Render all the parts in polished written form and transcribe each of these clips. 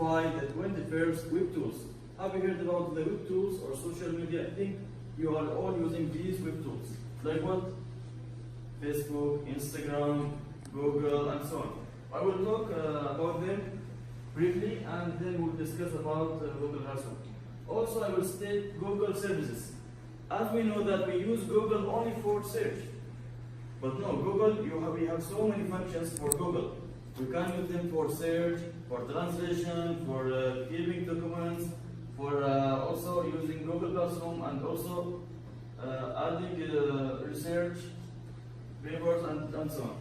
identify the 21st web tools. Have you heard about the web tools or social media? I think you are all using these web tools. Like what? Facebook, Instagram, Google, and so on. I will talk about them briefly, and then we'll discuss about Google Classroom. Also, I will state Google services. As we know that we use Google only for search. But no, Google, we have so many functions for Google. We can use them for search, for translation, for keeping documents, for also using Google Classroom, and also adding research papers and so on.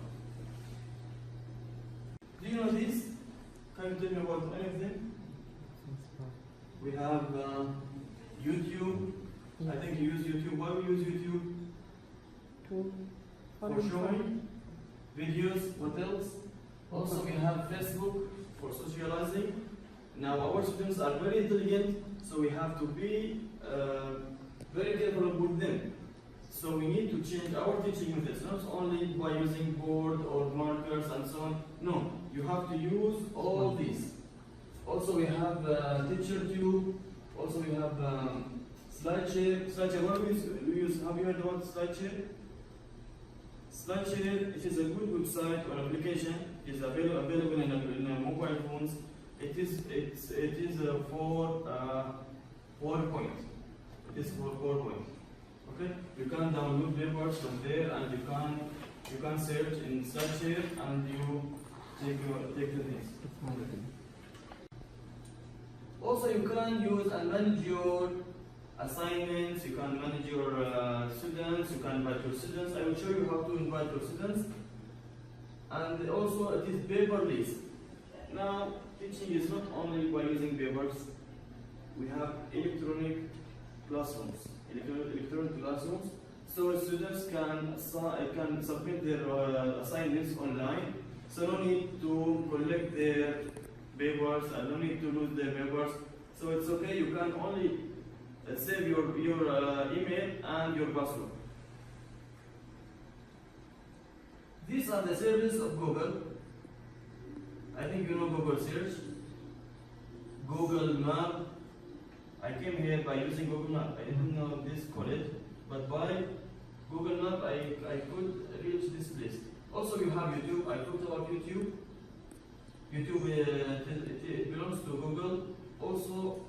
Do you know this? Can you tell me about any of them? We have YouTube. I think you use YouTube. Why we use YouTube? For showing videos. What else? Also, we have Facebook for socializing. Now, our students are very intelligent, so we have to be very careful with them. So we need to change our teaching methods, not only by using board or markers and so on. No, you have to use all these. Also, we have TeacherTube. Also, we have SlideShare. SlideShare, what we use? Have you heard about SlideShare? SlideShare, it is a good website or application. It is available in mobile phones. It is for PowerPoint. It is for PowerPoint. Okay, you can download papers from there, and you can search in SlideShare, and you take the things. Also, you can use and manage your assignments. You can manage your students. You can invite your students. I will show you how to invite your students. And also, it is paper-based. Now, teaching is not only by using papers. We have electronic classrooms. Electronic classrooms. So students can submit their assignments online. So no need to collect their papers and no need to lose their papers. So it's okay. You can only save your email and your password. These are the services of Google. I think you know Google Search, Google Map. I came here by using Google Map. I didn't know this college, but by Google Map I could reach this place. Also, you have YouTube. I talked about YouTube. YouTube it belongs to Google. Also,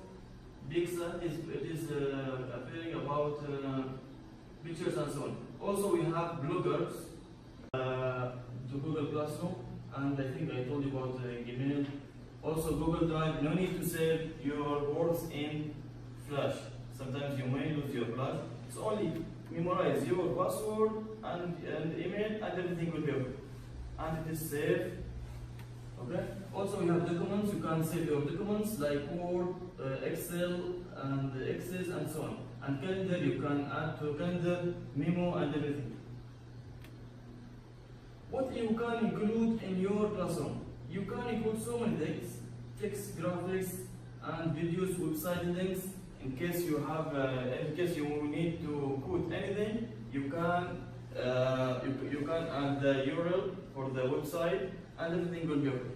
Pixar it is appearing about pictures and so on. Also, we have bloggers to Google Classroom, and I think I told you about Gmail. Also, Google Drive. No need to save your words in Flash. Sometimes you may lose your Flash. So only memorize your password and email, and everything will be okay. And it is safe. Okay. Also, we have documents. You can save your documents like Word, Excel, and Access, and so on. And calendar, you can add to calendar, memo, and everything. What you can include in your classroom? You can include so many things: text, graphics, and videos, website links. In case you have, in case you need to put anything, you can add the URL for the website, and everything will be okay.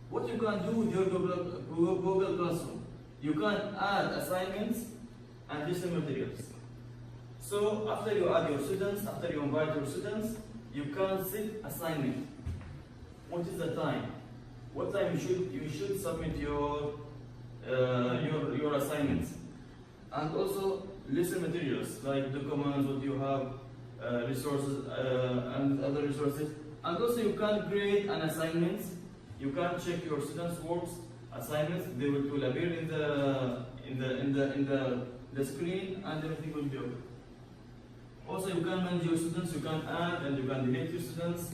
What you can do with your Google Classroom? You can add assignments and additional materials. So after you add your students, after you invite your students, you can set assignment. What is the time? What time you should submit your assignments? And also lesson materials like documents, what you have, resources and other resources. And also you can create an assignment. You can check your students' works, assignments. They will appear in the screen, and everything will be okay. Also, you can manage your students. You can add and you can delete your students.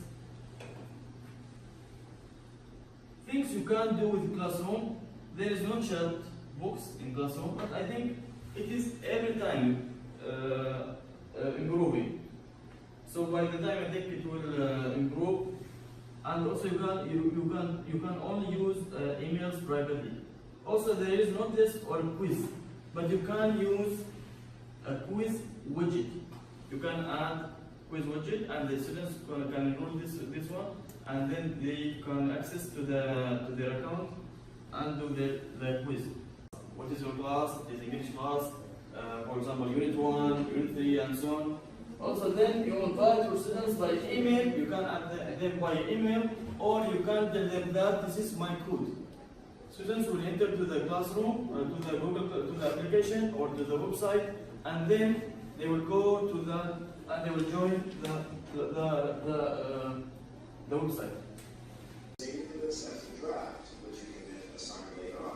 Things you can do with Classroom. There is no chat box in Classroom, but I think it is every time improving. So by the time I think it will improve. And also you can only use emails privately. Also, there is no test or quiz, but you can use a quiz widget. You can add quiz widget, and the students can enroll this one, and then they can access to their account and do the quiz. What is your class? It is English class, for example, Unit 1, Unit 3, and so on. Also, then you invite your students by email. You can add them by email, or you can tell them that this is my code. Students will enter to the classroom, to the Google, to the application, or to the website, and then they will go to and they will join the website.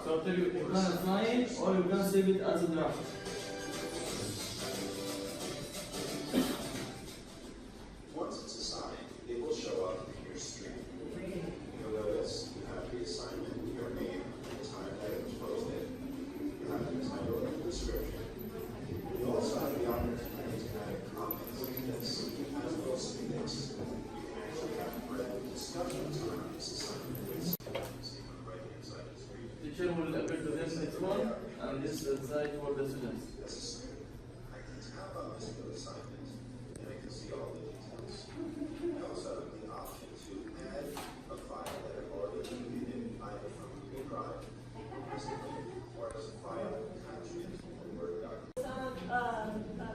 So after you can assign it, or you can save it as a draft. Once it's assigned, it will show up in your stream. You'll notice you have the assignment, your name, the time that it was posted. You have the title and the description. You also have the opportunity to add comments like this, as well as this. You can actually have a discussion around this assignment with students. You can write inside the screen. Teacher will appear to this next one, and this is site for the students. I can tap on this new assignment, and I can see all the details. I also have the option to add a file that I've already created, either from Google Drive, or as a file attachment in Word document.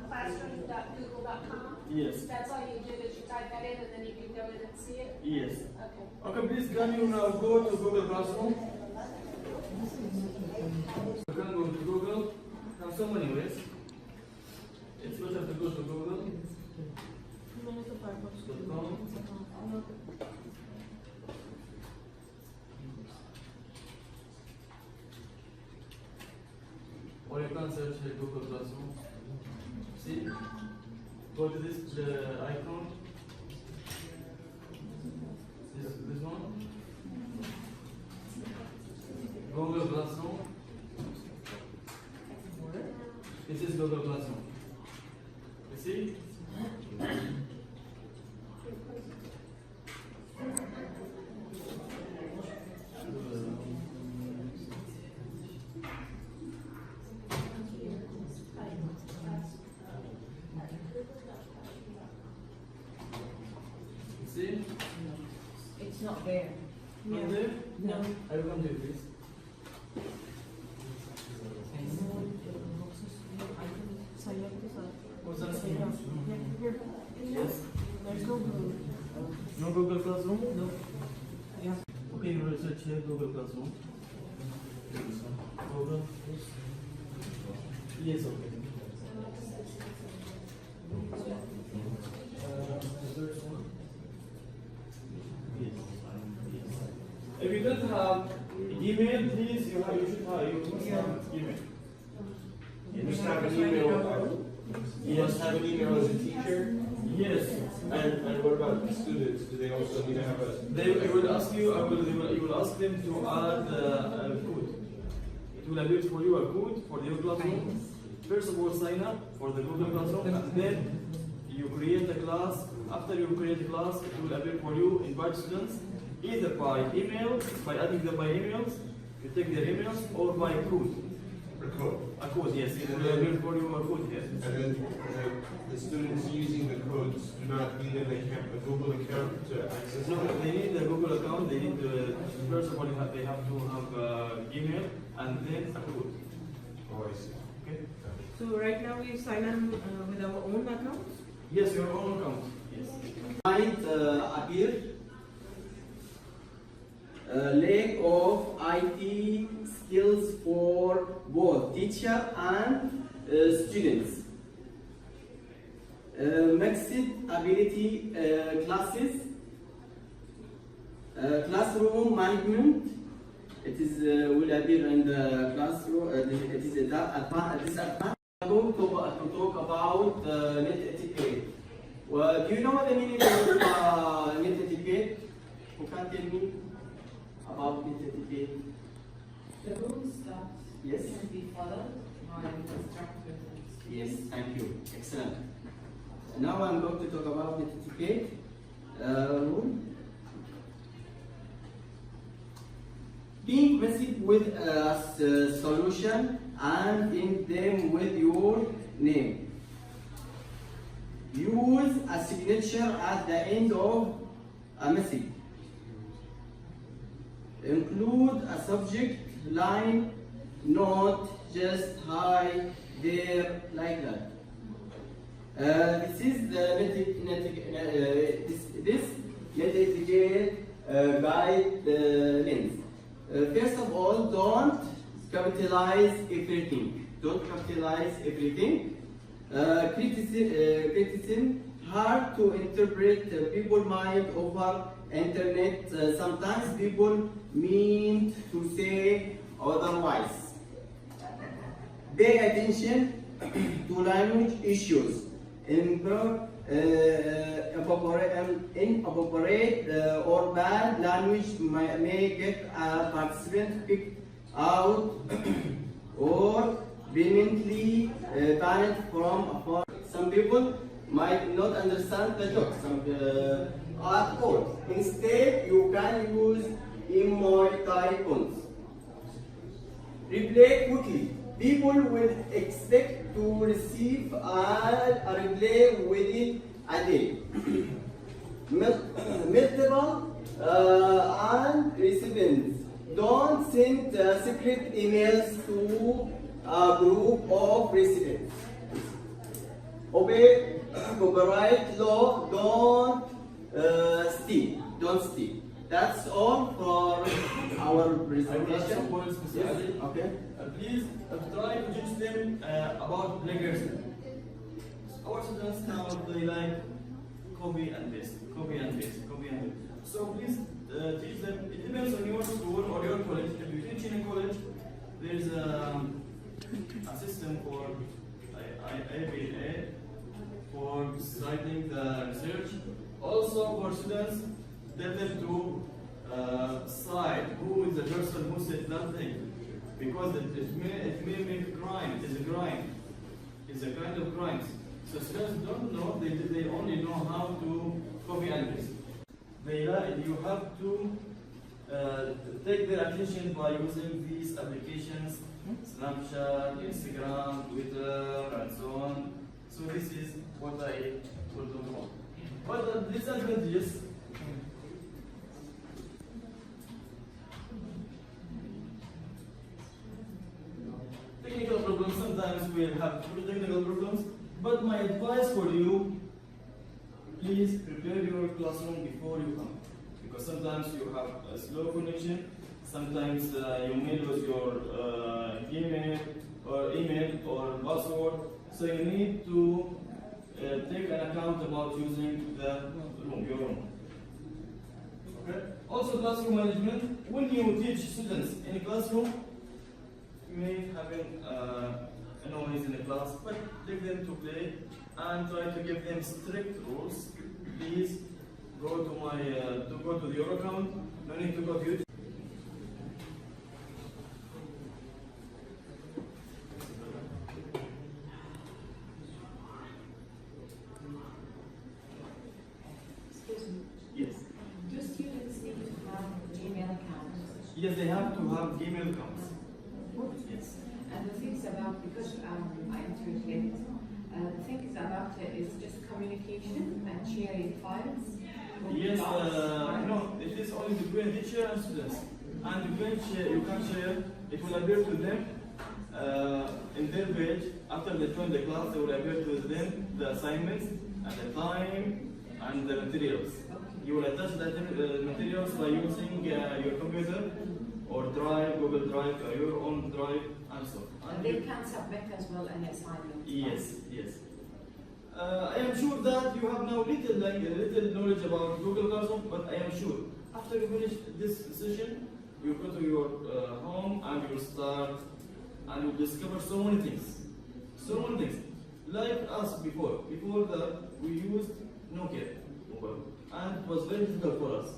Classroom.google.com? Yes. That's all you do is you type that in and then you can go in and see it? Yes. Okay. Okay, please can you now go to Google Classroom? You can go to Google. There are so many ways. It's better to go to Google. Or you can search Google Classroom. See? Go to this icon. This one. Google Classroom. This is Google Classroom. You see? See? It's not there. Not there? No. I will come to you, please. What's that? Yes. There's no Google. No Google Classroom? No. Yeah. Okay, you will search here Google Classroom. Google. Yes, okay. Search one. Yes. If you don't have email, please you should have email. You just have an email. You must have an email as a teacher. Yes. And what about the students? Do they also need to have a? They will ask you. You will ask them to add a code. It will appear for you a code for your classroom. First of all, sign up for the Google Classroom, and then you create a class. After you create a class, it will appear for you. Invite students either by email, by adding them by emails. You take their emails, or by code. A code. A code, yes. It will appear for you a code here. And then the students using the codes do not need a Google account to access No, it. they need a Google account. They need first of all they have to have email and then a code. Oh, I see. Okay. So right now we sign on with our own accounts? Yes, your own account. Yes. Might appear lack of IT skills for both teacher and students. Mixed ability classes, classroom management. It is will appear in the classroom. It is disadvantage. I'm going to talk about net etiquette. Well, do you know what the meaning of net etiquette? Who can tell me about net etiquette? The rules that Yes. can be followed by the instructors. Yes, thank you. Excellent. Now I'm going to talk about net etiquette rule. Being messy with a solution and end them with your name. Use a signature at the end of a message. include a subject line, not just hi there like that. This is the net etiquette guidelines. First of all, don't capitalize everything. Don't capitalize everything. Criticism hard to interpret. People mind over internet. Sometimes people mean to say otherwise. Pay attention to language issues. Inappropriate or bad language may get a participant kicked out or permanently banned from a forum. Some people might not understand the joke at all. Instead, you can use emoticons. Reply quickly. People will expect to receive a reply within a day. Multiple and recipients. Don't send secret emails to a group of recipients. Obey copyright law. Don't steal. Don't steal. That's all for our I will add some presentation. points, Mr. Yes. Ali. Okay. Please try to teach them about plagiarism. Our students now they like copy and paste, copy and paste, copy and paste. So please teach them. It depends on your school or your college. If you teach in a college, there is a system for IPA for citing the research. Also for students, tell them to cite who is the person who said that thing. Because it may make a crime. It is a crime. It's a kind of crime. So students don't know. They only know how to copy and paste. You have to take their attention by using these applications, Snapchat, Instagram, Twitter, and so on. So this is what I will talk about. But the disadvantages. Technical problems, sometimes we'll have technical problems, but my advice for you, please prepare your classroom before you come. Because sometimes you have a slow connection, sometimes you may lose your email or password, so you need to take an account about using the room, your room. Okay? Also classroom management, when you teach students in a classroom, you may having a noise in the class, but take them to play and try to give them strict rules. Please go to go to your account. No need to go to YouTube. Excuse me. Yes. Do students need to have Gmail accounts? Yes, they have to have Gmail accounts. Yes. And the things about, because I entered it, the things about it is just communication and sharing files. with Yes, docs, right? no, it is only between teacher and students. And you can share, it will appear to them in their page. After they join the class, they will appear to them the assignments and the time and the materials. You will attach the materials by using your computer or Drive, Google Drive, or your own Drive, and so on. And they can submit as well any assignments. Yes, yes. I am sure that you have now little knowledge about Google Classroom, but I am sure after you finish this session, you go to your home and you start and you discover so many things. So many things. Like us before. Before that, we used Nokia mobile, and it was very difficult for us.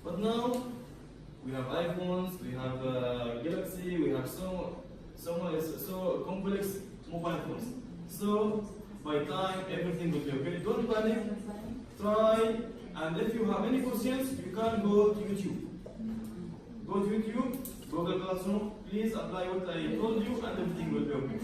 But now we have iPhones, we have Galaxy, we have so complex mobile phones. So by time everything will be okay. Don't panic. Try, and if you have any questions, you can go to YouTube. Go to YouTube, Google Classroom. Please apply what I told you, and everything will be okay.